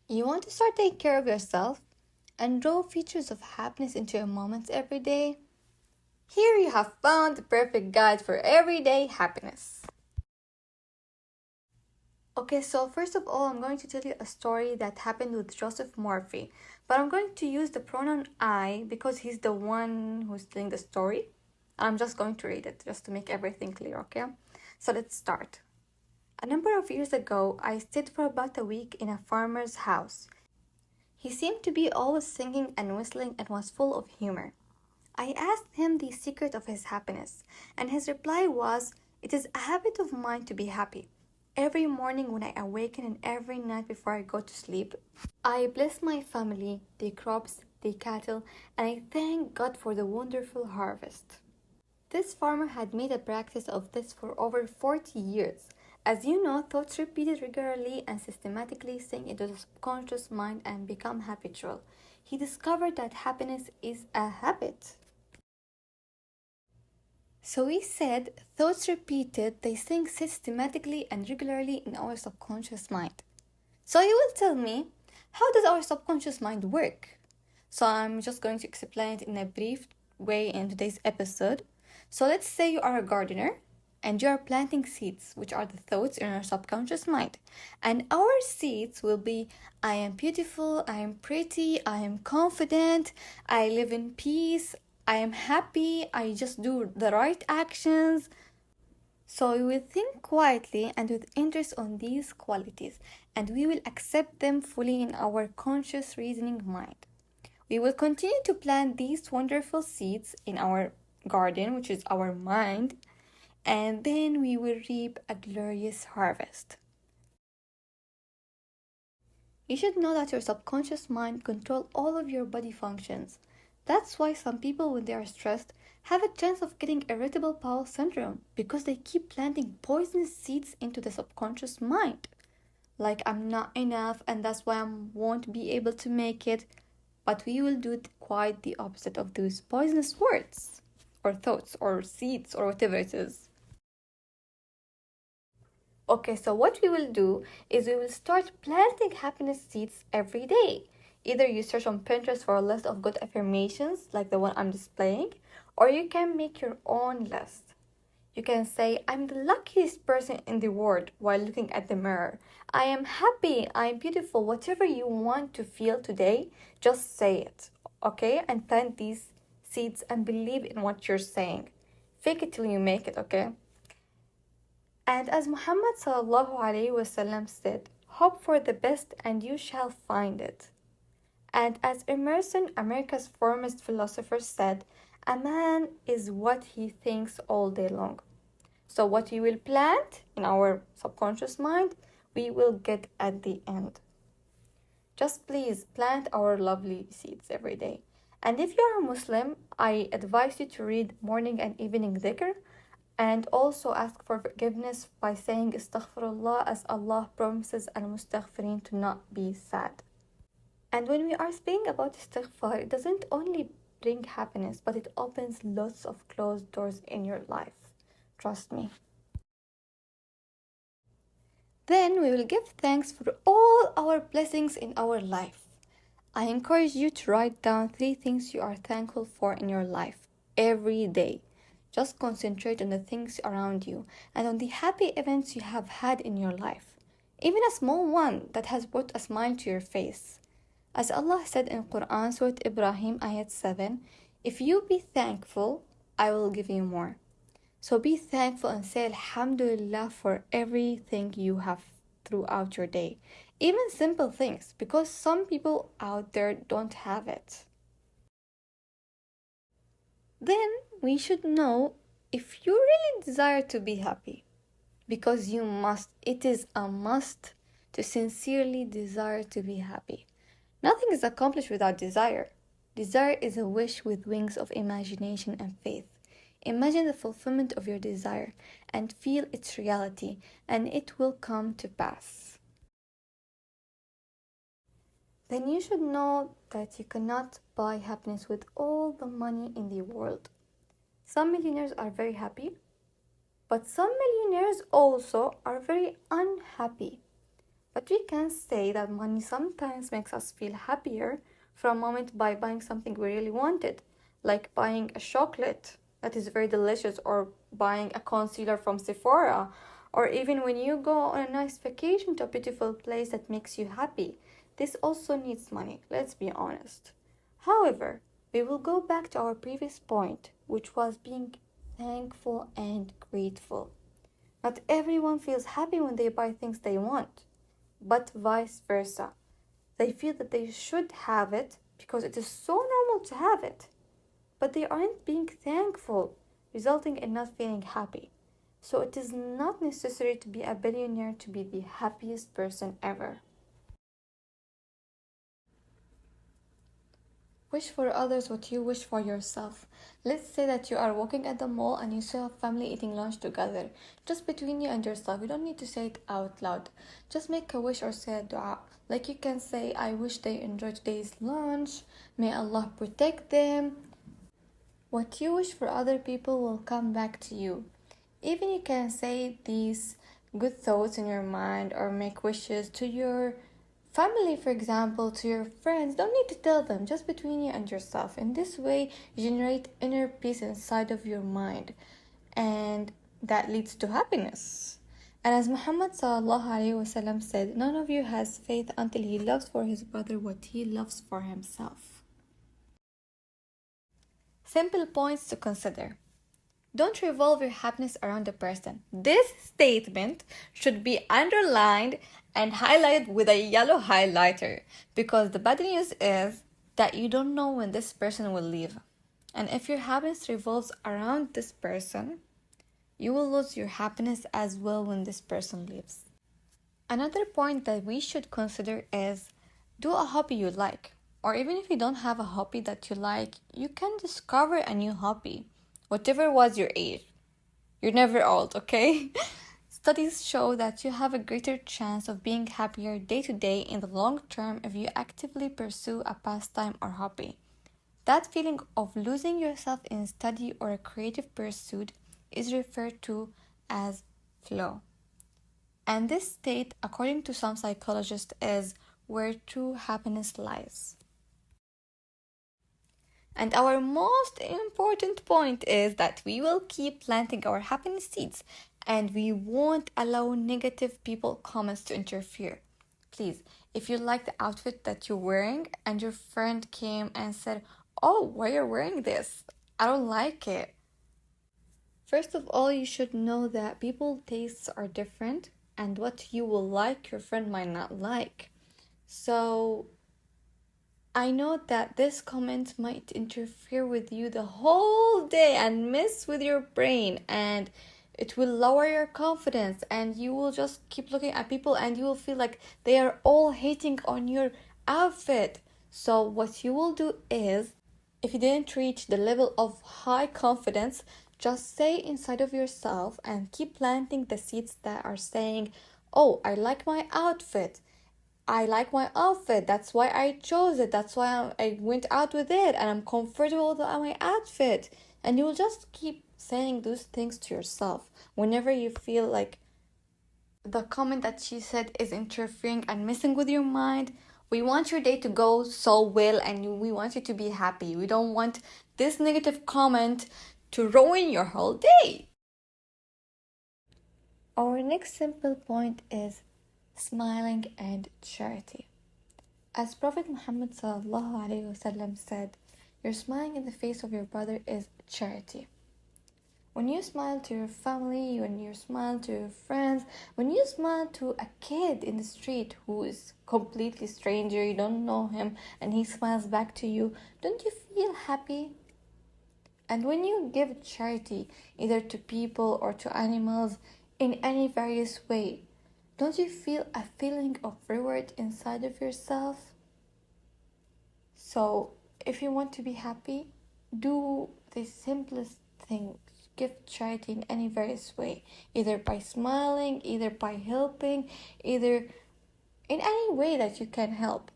You want to start taking care of yourself and draw features of happiness into your moments every day? Here you have found the perfect guide for everyday happiness. Okay, so first of all, I'm going to tell you a story that happened with Joseph Murphy, but I'm going to use the pronoun I because he's the one who's telling the story. I'm just going to read it just to make everything clear, okay? So let's start. A number of years ago, I stayed for about a week in a farmer's house. He seemed to be always singing and whistling and was full of humor. I asked him the secret of his happiness, and his reply was, "It is a habit of mine to be happy. Every morning when I awaken and every night before I go to sleep, I bless my family, the crops, the cattle, and I thank God for the wonderful harvest." This farmer had made a practice of this for over 40 years. As you know, thoughts repeated regularly and systematically sink into the subconscious mind and become habitual. He discovered that happiness is a habit. So he said, thoughts repeated, they sink systematically and regularly in our subconscious mind. So you will tell me, how does our subconscious mind work? So I'm just going to explain it in a brief way in today's episode. So let's say you are a gardener and you are planting seeds, which are the thoughts in our subconscious mind. And our seeds will be, I am beautiful, I am pretty, I am confident, I live in peace, I am happy, I just do the right actions. So we will think quietly and with interest on these qualities, and we will accept them fully in our conscious reasoning mind. We will continue to plant these wonderful seeds in our garden, which is our mind, and then we will reap a glorious harvest. You should know that your subconscious mind controls all of your body functions. That's why some people, when they are stressed, have a chance of getting irritable bowel syndrome because they keep planting poisonous seeds into the subconscious mind. Like, I'm not enough, and that's why I won't be able to make it. But we will do quite the opposite of those poisonous words, or thoughts, or seeds, or whatever it is. Okay, so what we will do is we will start planting happiness seeds every day. Either you search on Pinterest for a list of good affirmations, like the one I'm displaying, or you can make your own list. You can say, I'm the luckiest person in the world while looking at the mirror. I am happy, I am beautiful. Whatever you want to feel today, just say it, okay? And plant these seeds and believe in what you're saying. Fake it till you make it, okay? And as Muhammad sallallahu alaihi wasallam said, hope for the best and you shall find it. And as Emerson, America's foremost philosopher, said, a man is what he thinks all day long. So what we will plant in our subconscious mind, we will get at the end. Just please plant our lovely seeds every day. And if you are a Muslim, I advise you to read morning and evening dhikr and also ask for forgiveness by saying astaghfirullah, as Allah promises al-mustaghfirin to not be sad. And when we are speaking about istighfar, it doesn't only bring happiness, but it opens lots of closed doors in your life. Trust me. Then we will give thanks for all our blessings in our life. I encourage you to write down 3 things you are thankful for in your life every day. Just concentrate on the things around you and on the happy events you have had in your life. Even a small one that has brought a smile to your face. As Allah said in Quran, Surah Ibrahim, Ayat 7, if you be thankful, I will give you more. So be thankful and say Alhamdulillah for everything you have throughout your day. Even simple things, because some people out there don't have it. Then we should know if you really desire to be happy. Because you must, it is a must to sincerely desire to be happy. Nothing is accomplished without desire. Desire is a wish with wings of imagination and faith. Imagine the fulfillment of your desire and feel its reality, and it will come to pass. Then you should know that you cannot buy happiness with all the money in the world. Some millionaires are very happy, but some millionaires also are very unhappy. But we can say that money sometimes makes us feel happier for a moment by buying something we really wanted, like buying a chocolate that is very delicious, or buying a concealer from Sephora, or even when you go on a nice vacation to a beautiful place that makes you happy. This also needs money, let's be honest. However, we will go back to our previous point, which was being thankful and grateful. Not everyone feels happy when they buy things they want, but vice versa. They feel that they should have it because it is so normal to have it, but they aren't being thankful, resulting in not feeling happy. So it is not necessary to be a billionaire to be the happiest person ever. Wish for others what you wish for yourself. Let's say that you are walking at the mall and you saw a family eating lunch together. Just between you and yourself. You don't need to say it out loud. Just make a wish or say a dua. Like you can say, I wish they enjoyed today's lunch. May Allah protect them. What you wish for other people will come back to you. Even you can say these good thoughts in your mind or make wishes to your family, for example, to your friends. Don't need to tell them, just between you and yourself. In this way, you generate inner peace inside of your mind, and that leads to happiness. And as Muhammad ﷺ said, none of you has faith until he loves for his brother what he loves for himself. Simple points to consider. Don't revolve your happiness around a person. This statement should be underlined and highlighted with a yellow highlighter, because the bad news is that you don't know when this person will leave. And if your happiness revolves around this person, you will lose your happiness as well when this person leaves. Another point that we should consider is do a hobby you like. Or even if you don't have a hobby that you like, you can discover a new hobby. Whatever was your age. You're never old, okay? Studies show that you have a greater chance of being happier day to day in the long term if you actively pursue a pastime or hobby. That feeling of losing yourself in study or a creative pursuit is referred to as flow. And this state, according to some psychologists, is where true happiness lies. And our most important point is that we will keep planting our happiness seeds, and we won't allow negative people comments to interfere. Please, if you like the outfit that you're wearing and your friend came and said, "Oh, why you're wearing this? I don't like it." First of all, you should know that people's tastes are different, and what you will like, your friend might not like. So I know that this comment might interfere with you the whole day and mess with your brain, and it will lower your confidence, and you will just keep looking at people and you will feel like they are all hating on your outfit. So what you will do is, if you didn't reach the level of high confidence, just say inside of yourself and keep planting the seeds that are saying, "Oh, I like my outfit. I like my outfit. That's why I chose it. That's why I went out with it. And I'm comfortable with my outfit." And you will just keep saying those things to yourself whenever you feel like the comment that she said is interfering and messing with your mind. We want your day to go so well, and we want you to be happy. We don't want this negative comment to ruin your whole day. Our next simple point is smiling and charity. As Prophet Muhammad ﷺ said, your smiling in the face of your brother is charity. When you smile to your family, when you smile to your friends, when you smile to a kid in the street who is completely stranger, you don't know him, and he smiles back to you, don't you feel happy? And when you give charity, either to people or to animals, in any various way, don't you feel a feeling of reward inside of yourself? So, if you want to be happy, do the simplest things. Give charity in any various way, either by smiling, either by helping, either in any way that you can help.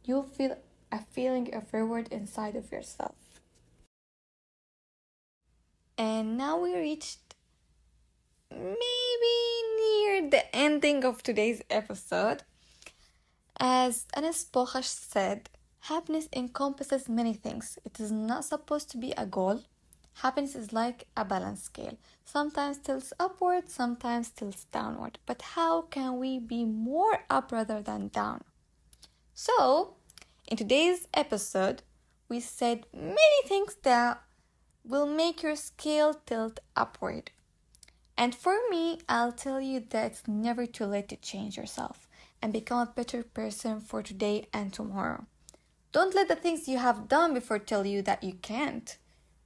You'll feel a feeling of reward inside of yourself. And now we reached maybe near the ending of today's episode. As Anas Bochash said, happiness encompasses many things. It is not supposed to be a goal. Happiness is like a balance scale. Sometimes tilts upward, sometimes tilts downward. But how can we be more up rather than down? So, in today's episode, we said many things that will make your scale tilt upward. And for me, I'll tell you that it's never too late to change yourself and become a better person for today and tomorrow. Don't let the things you have done before tell you that you can't.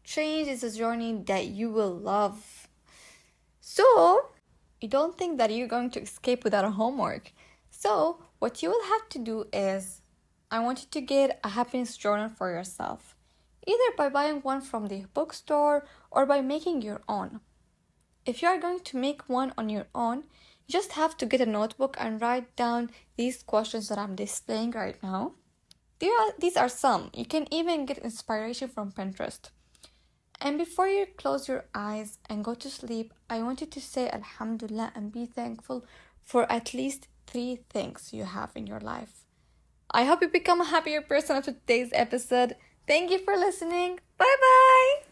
Change is a journey that you will love. So, you don't think that you're going to escape without a homework. So, what you will have to do is, I want you to get a happiness journal for yourself, either by buying one from the bookstore or by making your own. If you are going to make one on your own, you just have to get a notebook and write down these questions that I'm displaying right now. These are some. You can even get inspiration from Pinterest. And before you close your eyes and go to sleep, I want you to say Alhamdulillah and be thankful for at least 3 things you have in your life. I hope you become a happier person after today's episode. Thank you for listening. Bye bye.